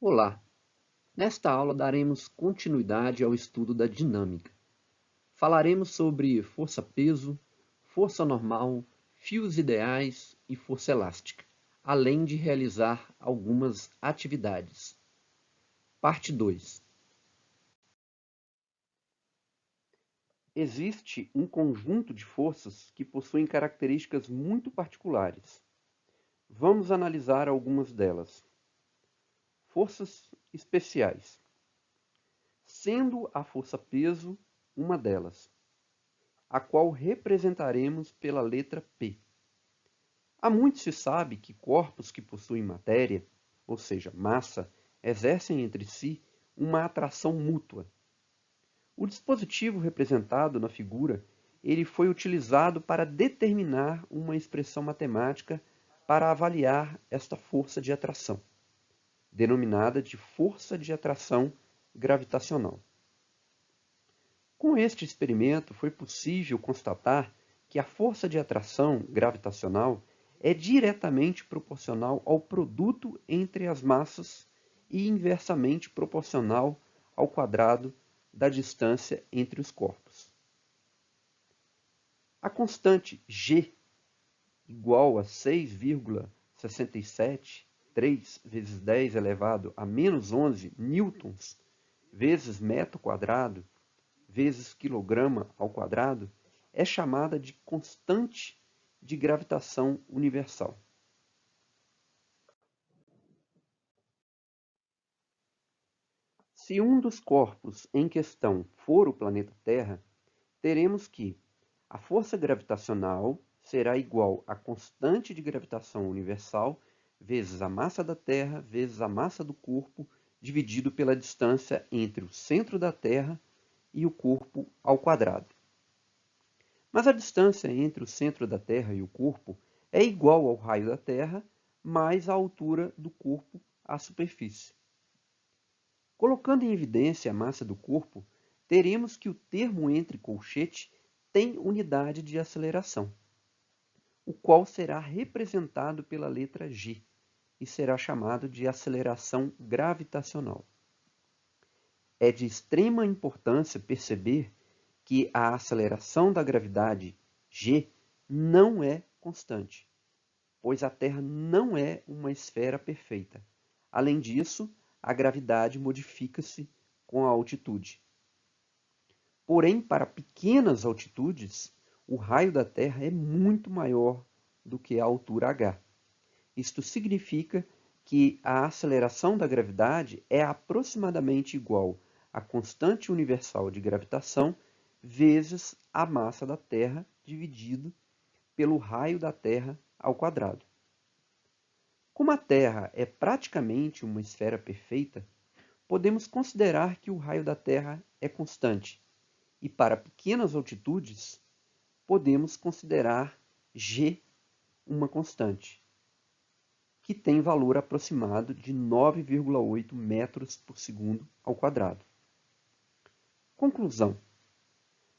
Olá! Nesta aula daremos continuidade ao estudo da dinâmica. Falaremos sobre força-peso, força normal, fios ideais e força elástica, além de realizar algumas atividades. Parte 2. Existe um conjunto de forças que possuem características muito particulares. Vamos analisar algumas delas. Forças especiais. Sendo a força-peso uma delas, a qual representaremos pela letra P. Há muito se sabe que corpos que possuem matéria, ou seja, massa, exercem entre si uma atração mútua. O dispositivo representado na figura, ele foi utilizado para determinar uma expressão matemática para avaliar esta força de atração, denominada de força de atração gravitacional. Com este experimento, foi possível constatar que a força de atração gravitacional é diretamente proporcional ao produto entre as massas e inversamente proporcional ao quadrado da distância entre os corpos. A constante G, igual a 6,673 vezes 10 elevado a menos 11 newtons vezes metro quadrado vezes quilograma ao quadrado, é chamada de constante de gravitação universal. Se um dos corpos em questão for o planeta Terra, teremos que a força gravitacional será igual à constante de gravitação universal vezes a massa da Terra vezes a massa do corpo dividido pela distância entre o centro da Terra e o corpo ao quadrado. Mas a distância entre o centro da Terra e o corpo é igual ao raio da Terra mais a altura do corpo à superfície. Colocando em evidência a massa do corpo, teremos que o termo entre colchete tem unidade de aceleração, o qual será representado pela letra G e será chamado de aceleração gravitacional. É de extrema importância perceber que a aceleração da gravidade G não é constante, pois a Terra não é uma esfera perfeita. Além disso, a gravidade modifica-se com a altitude. Porém, para pequenas altitudes, o raio da Terra é muito maior do que a altura h. Isto significa que a aceleração da gravidade é aproximadamente igual à constante universal de gravitação vezes a massa da Terra dividido pelo raio da Terra ao quadrado. Como a Terra é praticamente uma esfera perfeita, podemos considerar que o raio da Terra é constante, e para pequenas altitudes, podemos considerar G uma constante, que tem valor aproximado de 9,8 metros por segundo ao quadrado. Conclusão.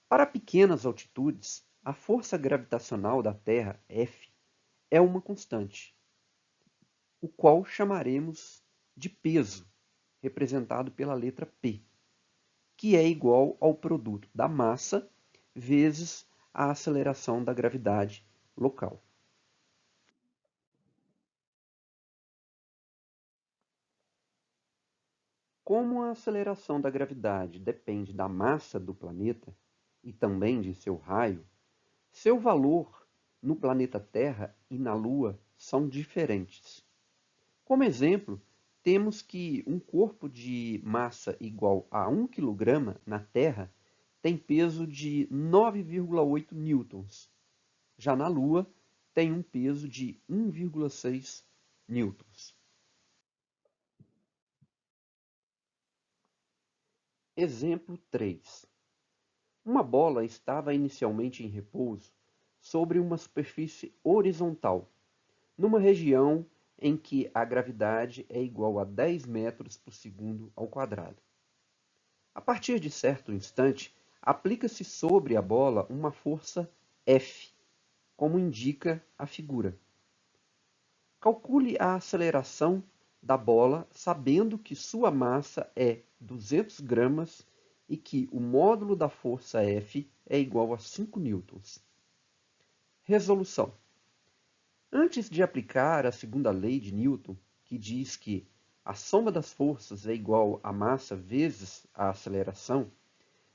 Para pequenas altitudes, a força gravitacional da Terra, F, é uma constante, o qual chamaremos de peso, representado pela letra P, que é igual ao produto da massa vezes a aceleração da gravidade local. Como a aceleração da gravidade depende da massa do planeta e também de seu raio, seu valor no planeta Terra e na Lua são diferentes. Como exemplo, temos que um corpo de massa igual a 1 kg na Terra tem peso de 9,8 newtons. Já na Lua, tem um peso de 1,6 newtons. Exemplo 3. Uma bola estava inicialmente em repouso sobre uma superfície horizontal, numa região em que a gravidade é igual a 10 metros por segundo ao quadrado. A partir de certo instante, aplica-se sobre a bola uma força F, como indica a figura. Calcule a aceleração da bola, sabendo que sua massa é 200 gramas e que o módulo da força F é igual a 5 newtons. Resolução. Antes de aplicar a segunda lei de Newton, que diz que a soma das forças é igual à massa vezes a aceleração,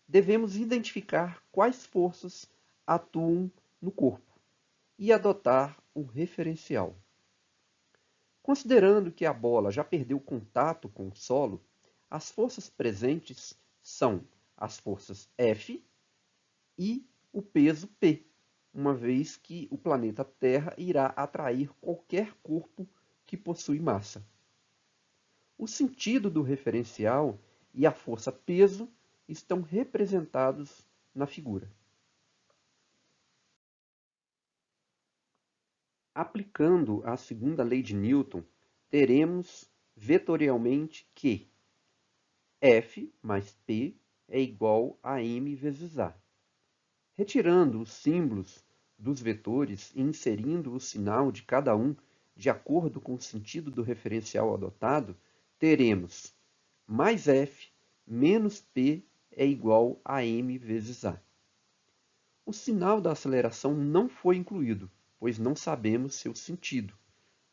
devemos identificar quais forças atuam no corpo e adotar um referencial. Considerando que a bola já perdeu contato com o solo, as forças presentes são as forças F e o peso P, uma vez que o planeta Terra irá atrair qualquer corpo que possui massa. O sentido do referencial e a força peso estão representados na figura. Aplicando a segunda lei de Newton, teremos vetorialmente que F mais P é igual a m vezes A. Retirando os símbolos dos vetores e inserindo o sinal de cada um de acordo com o sentido do referencial adotado, teremos mais F menos P é igual a m vezes A. O sinal da aceleração não foi incluído, pois não sabemos seu sentido,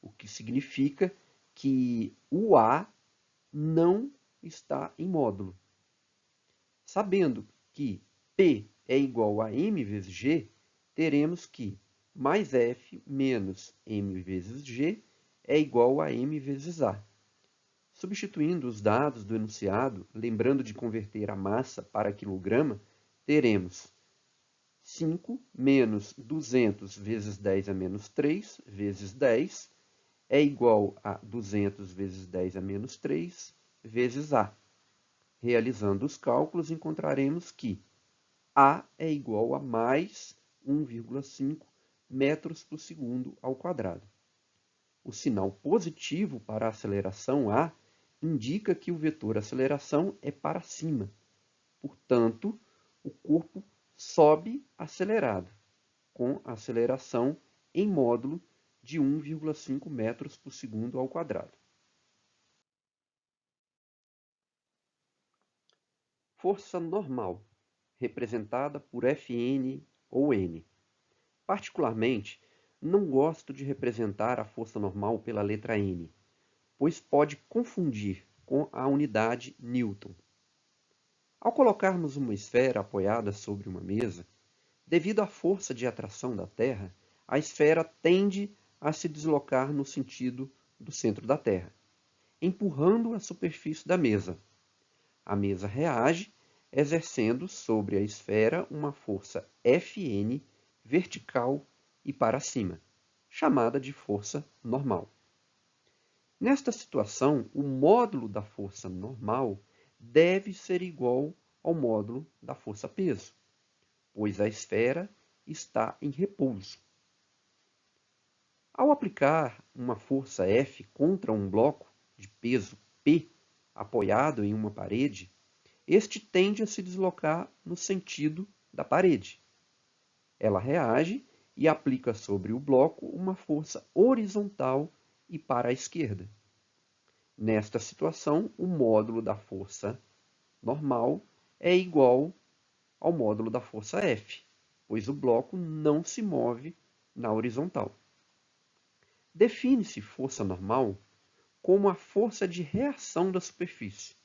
o que significa que o A não está em módulo. Sabendo que P é igual a m vezes g, teremos que mais F menos m vezes g é igual a m vezes A. Substituindo os dados do enunciado, lembrando de converter a massa para quilograma, teremos 5 menos 200 vezes 10 a menos 3 vezes 10 é igual a 200 vezes 10 a menos 3 vezes A. Realizando os cálculos, encontraremos que A é igual a mais 1,5 metros por segundo ao quadrado. O sinal positivo para a aceleração A indica que o vetor aceleração é para cima. Portanto, o corpo sobe acelerado, com aceleração em módulo de 1,5 metros por segundo ao quadrado. Força normal, representada por Fn ou N. Particularmente, não gosto de representar a força normal pela letra N, pois pode confundir com a unidade Newton. Ao colocarmos uma esfera apoiada sobre uma mesa, devido à força de atração da Terra, a esfera tende a se deslocar no sentido do centro da Terra, empurrando a superfície da mesa. A mesa reage, exercendo sobre a esfera uma força Fn vertical e para cima, chamada de força normal. Nesta situação, o módulo da força normal deve ser igual ao módulo da força peso, pois a esfera está em repouso. Ao aplicar uma força F contra um bloco de peso P apoiado em uma parede, este tende a se deslocar no sentido da parede. Ela reage e aplica sobre o bloco uma força horizontal e para a esquerda. Nesta situação, o módulo da força normal é igual ao módulo da força F, pois o bloco não se move na horizontal. Define-se força normal como a força de reação da superfície.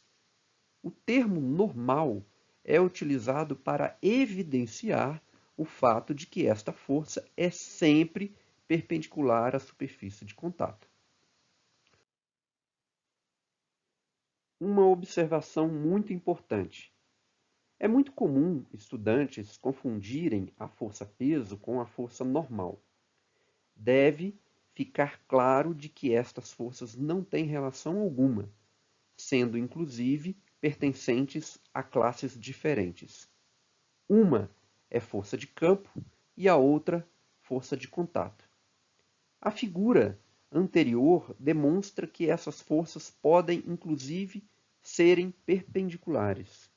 O termo normal é utilizado para evidenciar o fato de que esta força é sempre perpendicular à superfície de contato. Uma observação muito importante. É muito comum estudantes confundirem a força-peso com a força normal. Deve ficar claro de que estas forças não têm relação alguma, sendo inclusive pertencentes a classes diferentes. Uma é força de campo e a outra força de contato. A figura anterior demonstra que essas forças podem inclusive serem perpendiculares.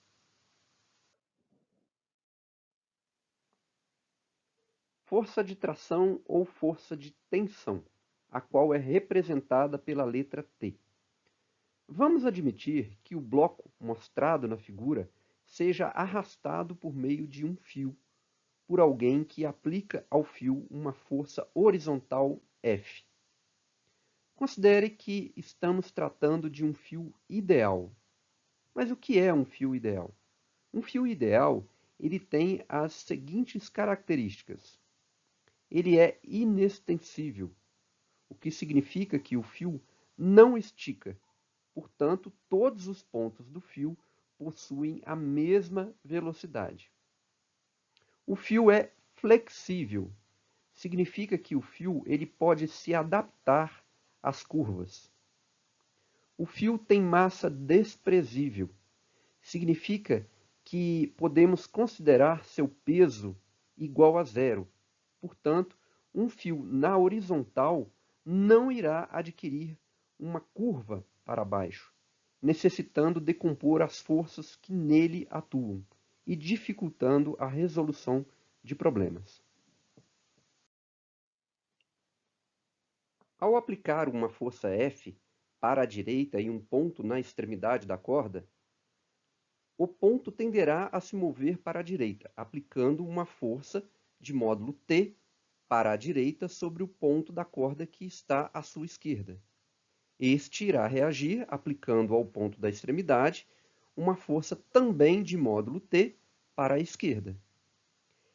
Força de tração ou força de tensão, a qual é representada pela letra T. Vamos admitir que o bloco mostrado na figura seja arrastado por meio de um fio, por alguém que aplica ao fio uma força horizontal F. Considere que estamos tratando de um fio ideal. Mas o que é um fio ideal? Um fio ideal, ele tem as seguintes características. Ele é inextensível, o que significa que o fio não estica. Portanto, todos os pontos do fio possuem a mesma velocidade. O fio é flexível. Significa que o fio ele pode se adaptar às curvas. O fio tem massa desprezível. Significa que podemos considerar seu peso igual a zero. Portanto, um fio na horizontal não irá adquirir uma curva para baixo, necessitando decompor as forças que nele atuam e dificultando a resolução de problemas. Ao aplicar uma força F para a direita em um ponto na extremidade da corda, o ponto tenderá a se mover para a direita, aplicando uma força de módulo T para a direita sobre o ponto da corda que está à sua esquerda. Este irá reagir, aplicando ao ponto da extremidade uma força também de módulo T para a esquerda.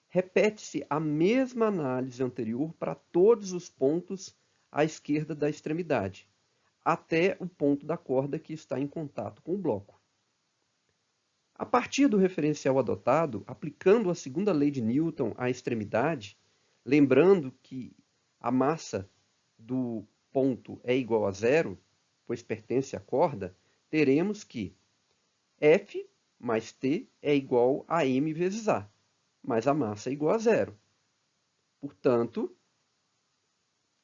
Repete-se a mesma análise anterior para todos os pontos à esquerda da extremidade, até o ponto da corda que está em contato com o bloco. A partir do referencial adotado, aplicando a segunda lei de Newton à extremidade, lembrando que a massa do ponto é igual a zero, pois pertence à corda, teremos que F mais T é igual a m vezes A, mas a massa é igual a zero. Portanto,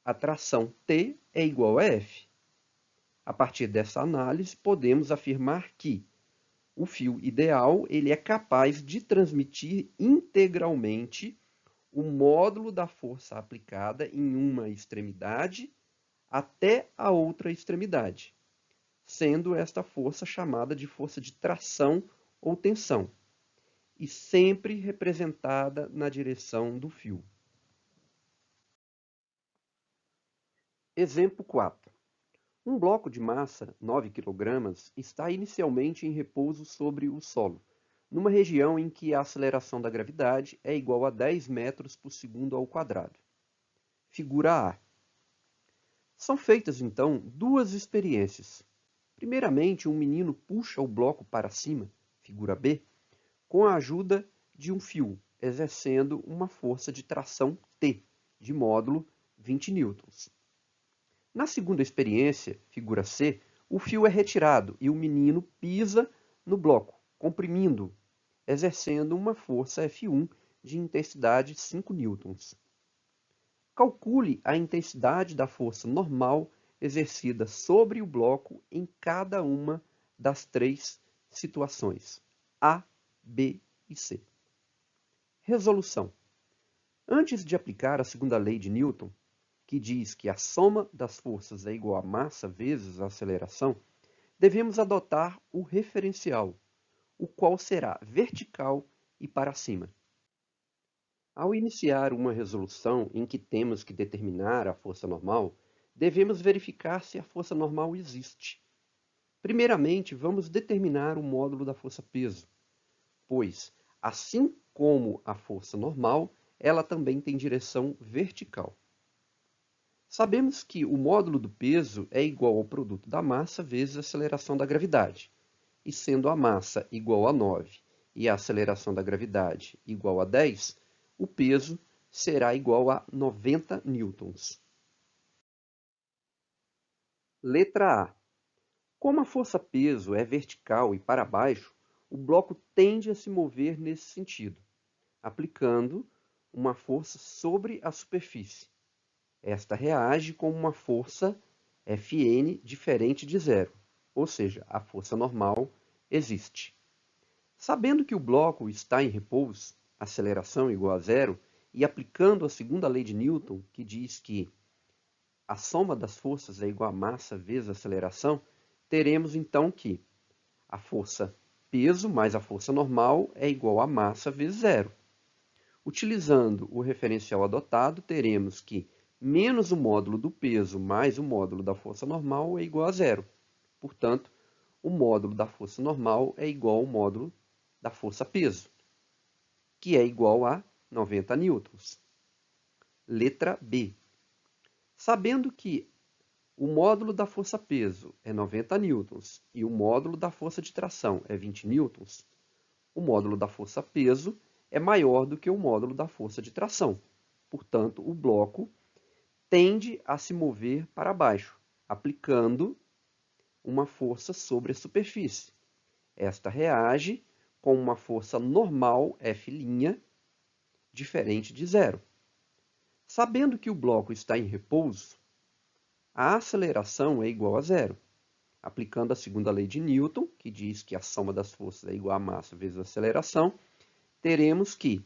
a tração T é igual a F. A partir dessa análise, podemos afirmar que o fio ideal ele é capaz de transmitir integralmente o módulo da força aplicada em uma extremidade até a outra extremidade, sendo esta força chamada de força de tração ou tensão, e sempre representada na direção do fio. Exemplo 4. Um bloco de massa, 9 kg, está inicialmente em repouso sobre o solo, numa região em que a aceleração da gravidade é igual a 10 metros por segundo ao quadrado. Figura A. São feitas, então, duas experiências. Primeiramente, um menino puxa o bloco para cima, figura B, com a ajuda de um fio, exercendo uma força de tração T, de módulo 20 newtons. Na segunda experiência, figura C, o fio é retirado e o menino pisa no bloco, comprimindo, exercendo uma força F1 de intensidade 5 newtons. Calcule a intensidade da força normal exercida sobre o bloco em cada uma das três situações, A, B e C. Resolução. Antes de aplicar a segunda lei de Newton, que diz que a soma das forças é igual a massa vezes a aceleração, devemos adotar o referencial, o qual será vertical e para cima. Ao iniciar uma resolução em que temos que determinar a força normal, devemos verificar se a força normal existe. Primeiramente, vamos determinar o módulo da força-peso, pois, assim como a força normal, ela também tem direção vertical. Sabemos que o módulo do peso é igual ao produto da massa vezes a aceleração da gravidade. E sendo a massa igual a 9 e a aceleração da gravidade igual a 10, o peso será igual a 90 newtons. Letra A. Como a força-peso é vertical e para baixo, o bloco tende a se mover nesse sentido, aplicando uma força sobre a superfície. Esta reage com uma força Fn diferente de zero, ou seja, a força normal existe. Sabendo que o bloco está em repouso, aceleração igual a zero, e aplicando a segunda lei de Newton, que diz que a soma das forças é igual a massa vezes a aceleração, teremos então que a força peso mais a força normal é igual a massa vezes zero. Utilizando o referencial adotado, teremos que menos o módulo do peso mais o módulo da força normal é igual a zero. Portanto, o módulo da força normal é igual ao módulo da força peso, que é igual a 90 newtons. Letra B. Sabendo que o módulo da força peso é 90 newtons e o módulo da força de tração é 20 newtons, o módulo da força peso é maior do que o módulo da força de tração. Portanto, o bloco tende a se mover para baixo, aplicando uma força sobre a superfície. Esta reage com uma força normal F', diferente de zero. Sabendo que o bloco está em repouso, a aceleração é igual a zero. Aplicando a segunda lei de Newton, que diz que a soma das forças é igual a massa vezes a aceleração, teremos que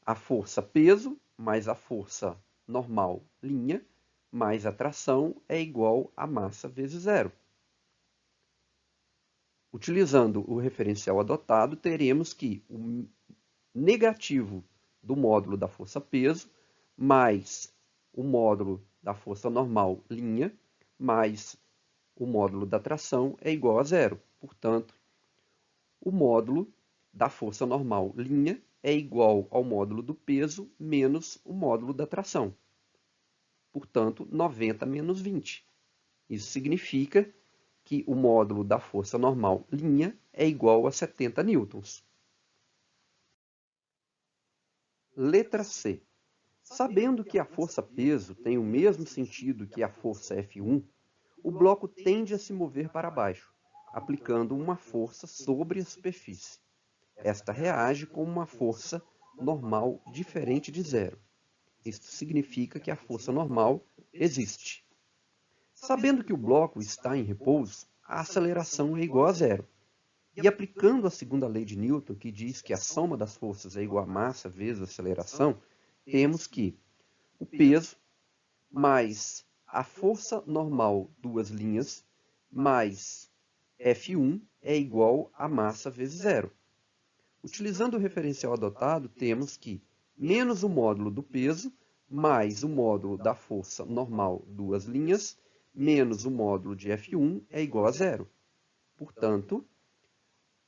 a força peso mais a força normal linha mais a tração é igual a massa vezes zero. Utilizando o referencial adotado, teremos que o negativo do módulo da força peso mais o módulo da força normal linha mais o módulo da tração é igual a zero. Portanto, o módulo da força normal linha é igual ao módulo do peso menos o módulo da tração. Portanto, 90 menos 20. Isso significa que o módulo da força normal linha é igual a 70 newtons. Letra C. Sabendo que a força peso tem o mesmo sentido que a força F1, o bloco tende a se mover para baixo, aplicando uma força sobre a superfície. Esta reage com uma força normal diferente de zero. Isto significa que a força normal existe. Sabendo que o bloco está em repouso, a aceleração é igual a zero. E aplicando a segunda lei de Newton, que diz que a soma das forças é igual a massa vezes a aceleração, temos que o peso mais a força normal, duas linhas, mais F1 é igual a massa vezes zero. Utilizando o referencial adotado, temos que menos o módulo do peso mais o módulo da força normal, duas linhas, menos o módulo de F1 é igual a zero. Portanto,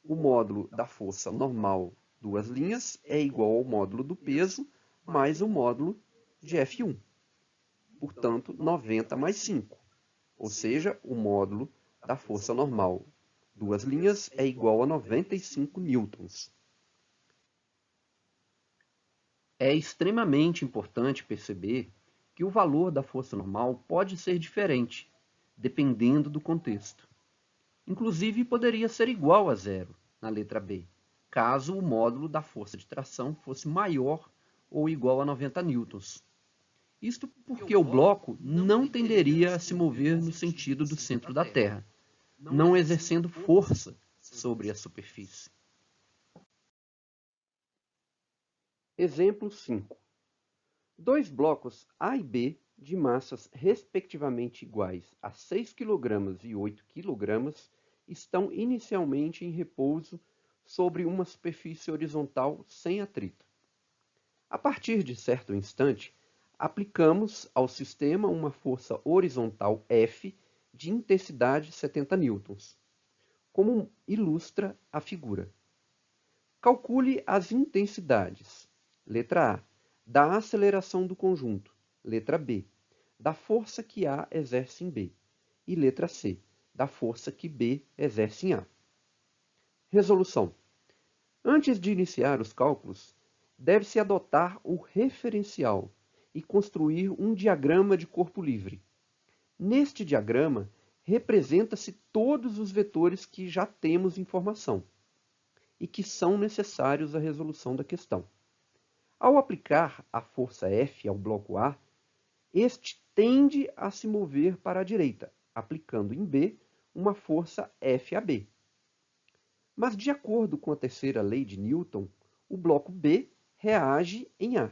o módulo da força normal, duas linhas, é igual ao módulo do peso mais o módulo de F1. Portanto, 90 mais 5. Ou seja, o módulo da força normal, duas linhas, é igual a 95 newtons. É extremamente importante perceber que o valor da força normal pode ser diferente, dependendo do contexto. Inclusive, poderia ser igual a zero, na letra B, caso o módulo da força de tração fosse maior ou igual a 90 newtons. Isto porque o bloco não tenderia a se mover no sentido do centro da Terra, não exercendo força sobre a superfície. Exemplo 5. Dois blocos A e B, de massas respectivamente iguais a 6 kg e 8 kg, estão inicialmente em repouso sobre uma superfície horizontal sem atrito. A partir de certo instante, aplicamos ao sistema uma força horizontal F de intensidade 70 newtons, como ilustra a figura. Calcule as intensidades. Letra A, da aceleração do conjunto. Letra B, da força que A exerce em B. E letra C, da força que B exerce em A. Resolução. Antes de iniciar os cálculos, deve-se adotar o referencial e construir um diagrama de corpo livre. Neste diagrama, representa-se todos os vetores que já temos informação e que são necessários à resolução da questão. Ao aplicar a força F ao bloco A, este tende a se mover para a direita, aplicando em B uma força F a B. Mas, de acordo com a terceira lei de Newton, o bloco B reage em A,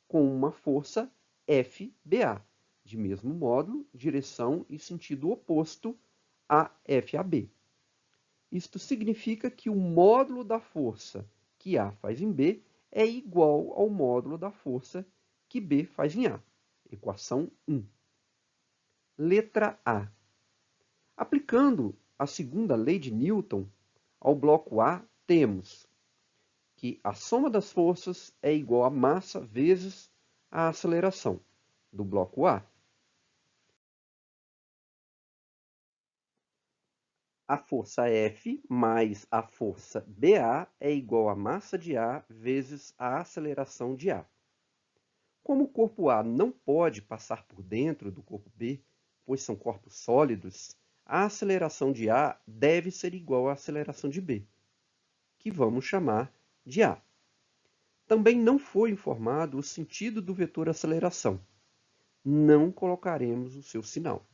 com uma força FBA, de mesmo módulo, direção e sentido oposto a FAB. Isto significa que o módulo da força que A faz em B é igual ao módulo da força que B faz em A. Equação 1. Letra A. Aplicando a segunda lei de Newton ao bloco A, temos que a soma das forças é igual a massa vezes a aceleração do bloco A. A força F mais a força BA é igual a massa de A vezes a aceleração de A. Como o corpo A não pode passar por dentro do corpo B, pois são corpos sólidos, a aceleração de A deve ser igual à aceleração de B, que vamos chamar de A. Também não foi informado o sentido do vetor aceleração. Não colocaremos o seu sinal.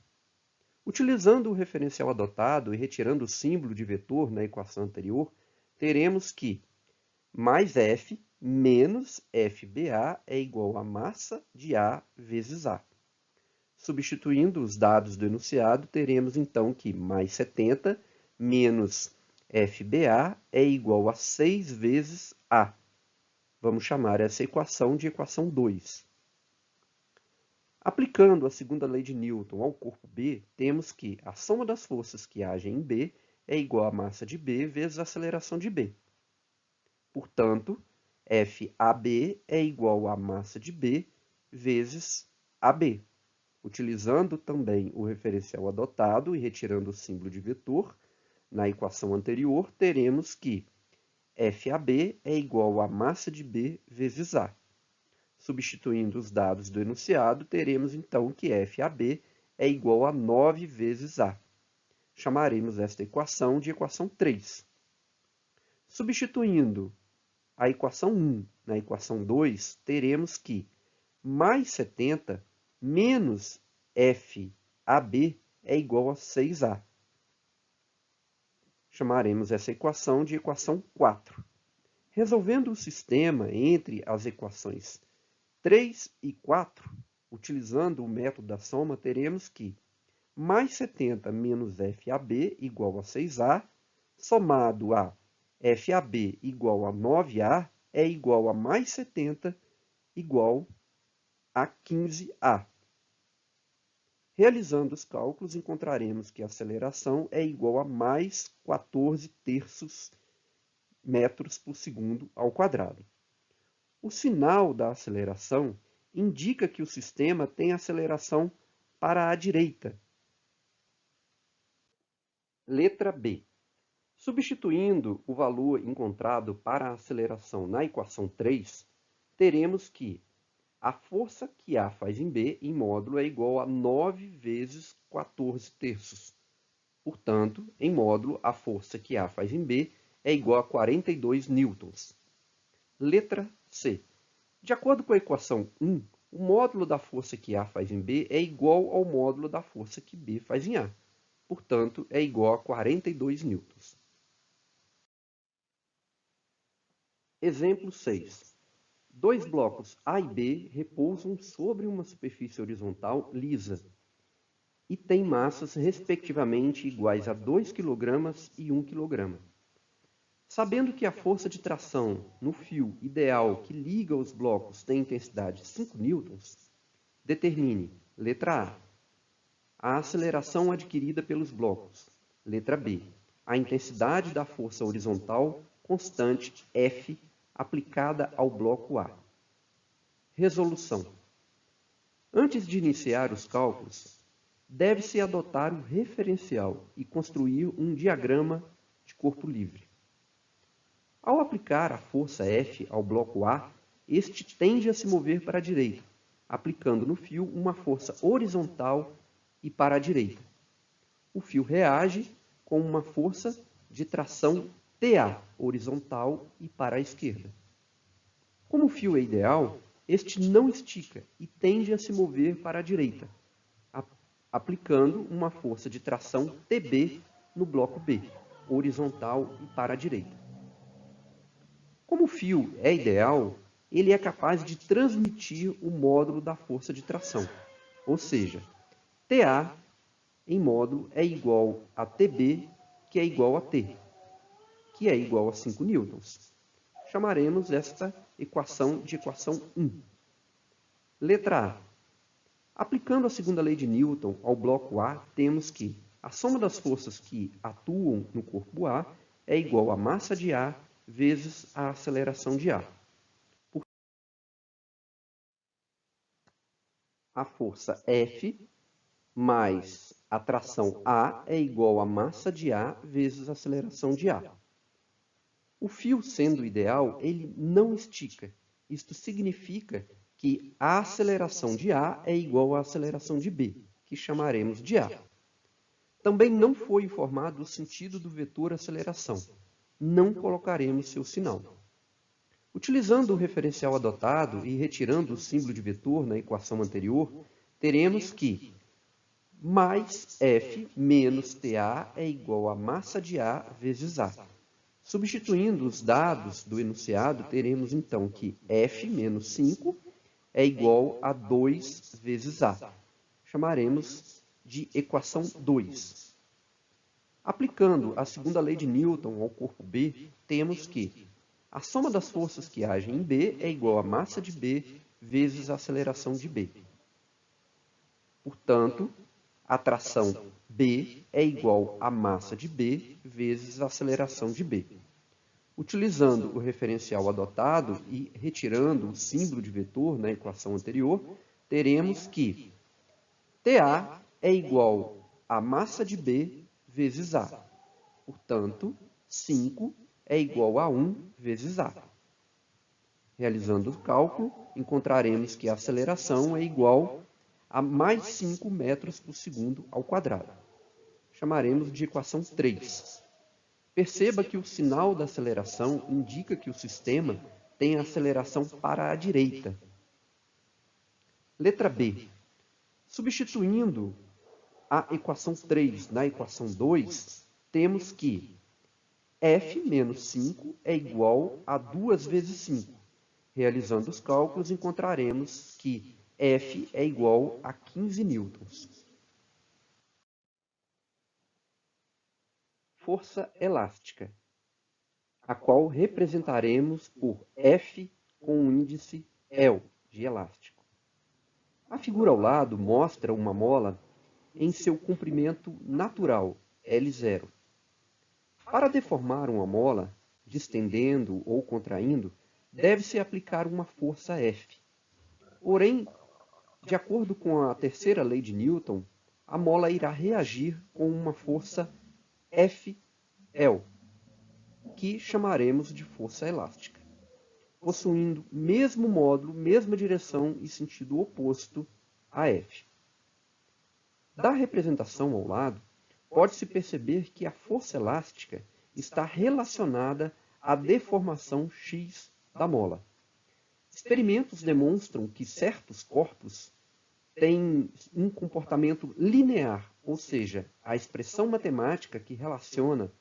Utilizando o referencial adotado e retirando o símbolo de vetor na equação anterior, teremos que mais F menos FBA é igual a massa de A vezes A. Substituindo os dados do enunciado, teremos então que mais 70 menos FBA é igual a 6 vezes A. Vamos chamar essa equação de equação 2. Aplicando a segunda lei de Newton ao corpo B, temos que a soma das forças que agem em B é igual à massa de B vezes a aceleração de B. Portanto, FAB é igual à massa de B vezes AB. Utilizando também o referencial adotado e retirando o símbolo de vetor, na equação anterior, teremos que FAB é igual à massa de B vezes A. Substituindo os dados do enunciado, teremos então que FAB é igual a 9 vezes A. Chamaremos esta equação de equação 3. Substituindo a equação 1 na equação 2, teremos que mais 70 menos FAB é igual a 6A. Chamaremos essa equação de equação 4. Resolvendo o sistema entre as equações 3 e 4, utilizando o método da soma, teremos que mais 70 menos FAB igual a 6A, somado a FAB igual a 9A, é igual a mais 70 igual a 15A. Realizando os cálculos, encontraremos que a aceleração é igual a mais 14 terços metros por segundo ao quadrado. O sinal da aceleração indica que o sistema tem aceleração para a direita. Letra B. Substituindo o valor encontrado para a aceleração na equação 3, teremos que a força que A faz em B em módulo é igual a 9 vezes 14 terços. Portanto, em módulo, a força que A faz em B é igual a 42 newtons. Letra C. De acordo com a equação 1, o módulo da força que A faz em B é igual ao módulo da força que B faz em A. Portanto, é igual a 42 newtons. Exemplo 6. Dois blocos A e B repousam sobre uma superfície horizontal lisa e têm massas respectivamente iguais a 2 kg e 1 kg. Sabendo que a força de tração no fio ideal que liga os blocos tem intensidade 5 newtons, determine, letra A aceleração adquirida pelos blocos. Letra B, a intensidade da força horizontal constante F aplicada ao bloco A. Resolução. Antes de iniciar os cálculos, deve-se adotar um referencial e construir um diagrama de corpo livre. Ao aplicar a força F ao bloco A, este tende a se mover para a direita, aplicando no fio uma força horizontal e para a direita. O fio reage com uma força de tração TA, horizontal e para a esquerda. Como o fio é ideal, este não estica e tende a se mover para a direita, aplicando uma força de tração TB no bloco B, horizontal e para a direita. Como o fio é ideal, ele é capaz de transmitir o módulo da força de tração, ou seja, TA em módulo é igual a TB, que é igual a T, que é igual a 5 newtons. Chamaremos esta equação de equação 1. Letra A. Aplicando a segunda lei de Newton ao bloco A, temos que a soma das forças que atuam no corpo A é igual à massa de A vezes a aceleração de A. A força F mais a tração A é igual à massa de A vezes a aceleração de A. O fio, sendo ideal, ele não estica. Isto significa que a aceleração de A é igual à aceleração de B, que chamaremos de A. Também não foi informado o sentido do vetor aceleração. Não colocaremos seu sinal. Utilizando o referencial adotado e retirando o símbolo de vetor na equação anterior, teremos que mais F menos TA é igual a massa de A vezes A. Substituindo os dados do enunciado, teremos então que F menos 5 é igual a 2 vezes A. Chamaremos de equação 2. Aplicando a segunda lei de Newton ao corpo B, temos que a soma das forças que agem em B é igual a massa de B vezes a aceleração de B. Portanto, a tração B é igual a massa de B vezes a aceleração de B. Utilizando o referencial adotado e retirando o símbolo de vetor na equação anterior, teremos que TA é igual a massa de B vezes A. Portanto, 5 é igual a 1 vezes A. Realizando o cálculo, encontraremos que a aceleração é igual a mais 5 metros por segundo ao quadrado. Chamaremos de equação 3. Perceba que o sinal da aceleração indica que o sistema tem a aceleração para a direita. Letra B. Substituindo a equação 3 na equação 2, temos que F menos 5 é igual a 2 vezes 5. Realizando os cálculos, encontraremos que F é igual a 15 newtons. Força elástica, a qual representaremos por F com o índice L de elástico. A figura ao lado mostra uma mola em seu comprimento natural, L0. Para deformar uma mola, distendendo ou contraindo, deve-se aplicar uma força F. Porém, de acordo com a terceira lei de Newton, a mola irá reagir com uma força FL, que chamaremos de força elástica, possuindo mesmo módulo, mesma direção e sentido oposto a F. Da representação ao lado, pode-se perceber que a força elástica está relacionada à deformação X da mola. Experimentos demonstram que certos corpos têm um comportamento linear, ou seja, a expressão matemática que relaciona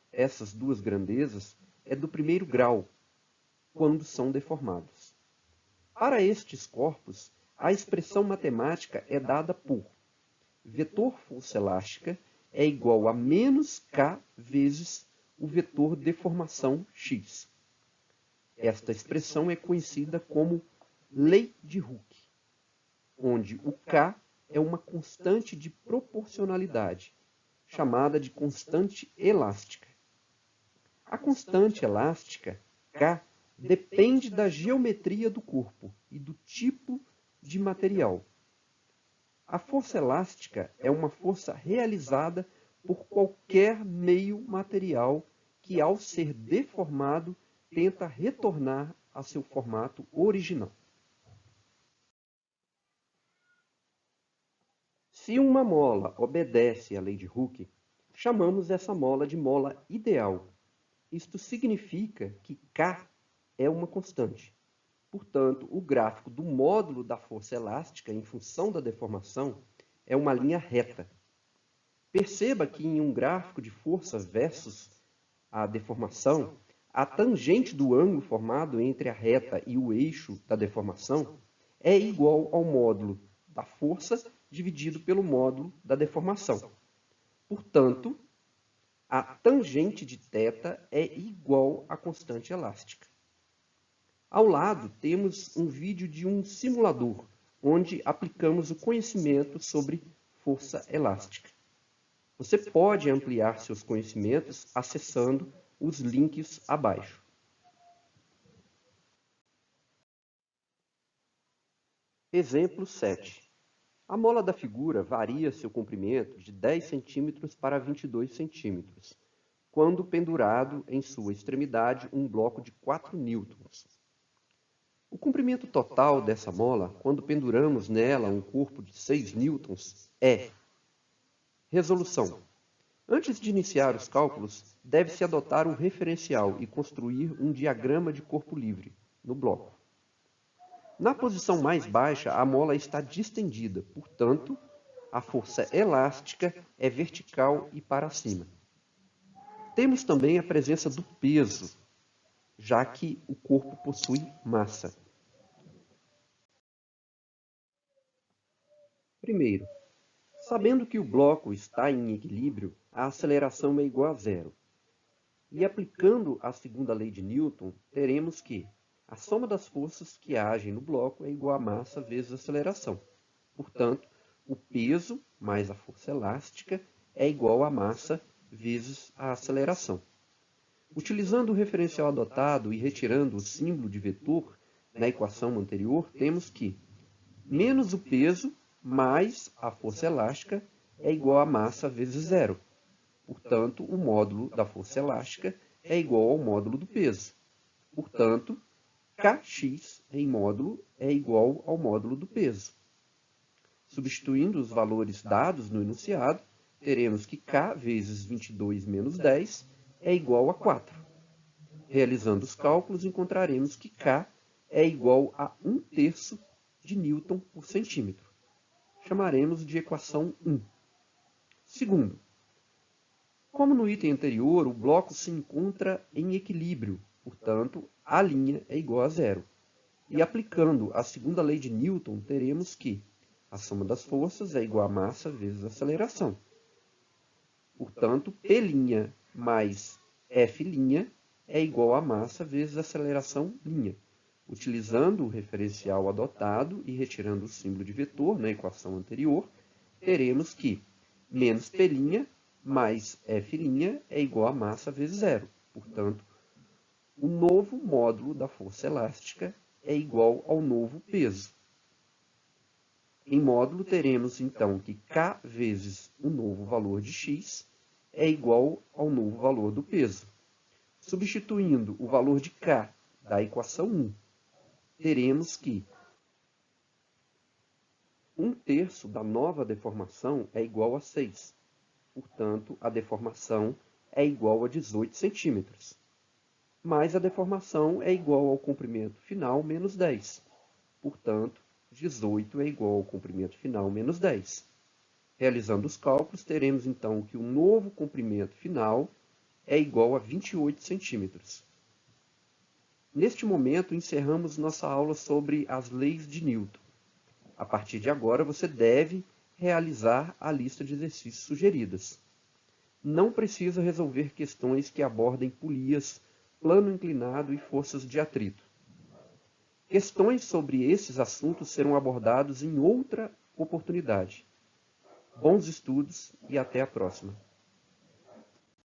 essas duas grandezas é do primeiro grau, quando são deformados. Para estes corpos, a expressão matemática é dada por vetor força elástica é igual a menos k vezes o vetor deformação x. Esta expressão é conhecida como lei de Hooke, onde o k é uma constante de proporcionalidade, chamada de constante elástica. A constante elástica, k, depende da geometria do corpo e do tipo de material. A força elástica é uma força realizada por qualquer meio material que, ao ser deformado, tenta retornar a seu formato original. Se uma mola obedece à lei de Hooke, chamamos essa mola de mola ideal. Isto significa que K é uma constante. Portanto, o gráfico do módulo da força elástica em função da deformação é uma linha reta. Perceba que em um gráfico de força versus a deformação, a tangente do ângulo formado entre a reta e o eixo da deformação é igual ao módulo da força dividido pelo módulo da deformação. Portanto, a tangente de θ é igual à constante elástica. Ao lado, temos um vídeo de um simulador, onde aplicamos o conhecimento sobre força elástica. Você pode ampliar seus conhecimentos acessando os links abaixo. Exemplo 7. A mola da figura varia seu comprimento de 10 cm para 22 cm, quando pendurado em sua extremidade um bloco de 4 newtons. O comprimento total dessa mola, quando penduramos nela um corpo de 6 newtons, é... Resolução. Antes de iniciar os cálculos, deve-se adotar um referencial e construir um diagrama de corpo livre, no bloco. Na posição mais baixa, a mola está distendida, portanto, a força elástica é vertical e para cima. Temos também a presença do peso, já que o corpo possui massa. Primeiro, sabendo que o bloco está em equilíbrio, a aceleração é igual a zero. E aplicando a segunda lei de Newton, teremos que a soma das forças que agem no bloco é igual a massa vezes a aceleração. Portanto, o peso mais a força elástica é igual a massa vezes a aceleração. Utilizando o referencial adotado e retirando o símbolo de vetor na equação anterior, temos que menos o peso mais a força elástica é igual a massa vezes zero. Portanto, o módulo da força elástica é igual ao módulo do peso. Portanto, Kx em módulo é igual ao módulo do peso. Substituindo os valores dados no enunciado, teremos que K vezes 22 menos 10 é igual a 4. Realizando os cálculos, encontraremos que K é igual a 1/3 de Newton por centímetro. Chamaremos de equação 1. Segundo, como no item anterior, o bloco se encontra em equilíbrio, portanto, a linha é igual a zero. E aplicando a segunda lei de Newton, teremos que a soma das forças é igual a massa vezes a aceleração. Portanto, P' mais F' é igual a massa vezes a aceleração linha. Utilizando o referencial adotado e retirando o símbolo de vetor na equação anterior, teremos que menos P' mais F' é igual a massa vezes zero. Portanto, o novo módulo da força elástica é igual ao novo peso. Em módulo, teremos então que K vezes o novo valor de x é igual ao novo valor do peso. Substituindo o valor de K da equação 1, teremos que 1/3 da nova deformação é igual a 6. Portanto, a deformação é igual a 18 centímetros. Mas a deformação é igual ao comprimento final menos 10. Portanto, 18 é igual ao comprimento final menos 10. Realizando os cálculos, teremos então que o novo comprimento final é igual a 28 centímetros. Neste momento, encerramos nossa aula sobre as leis de Newton. A partir de agora, você deve realizar a lista de exercícios sugeridas. Não precisa resolver questões que abordem polias, plano inclinado e forças de atrito. Questões sobre esses assuntos serão abordados em outra oportunidade. Bons estudos e até a próxima!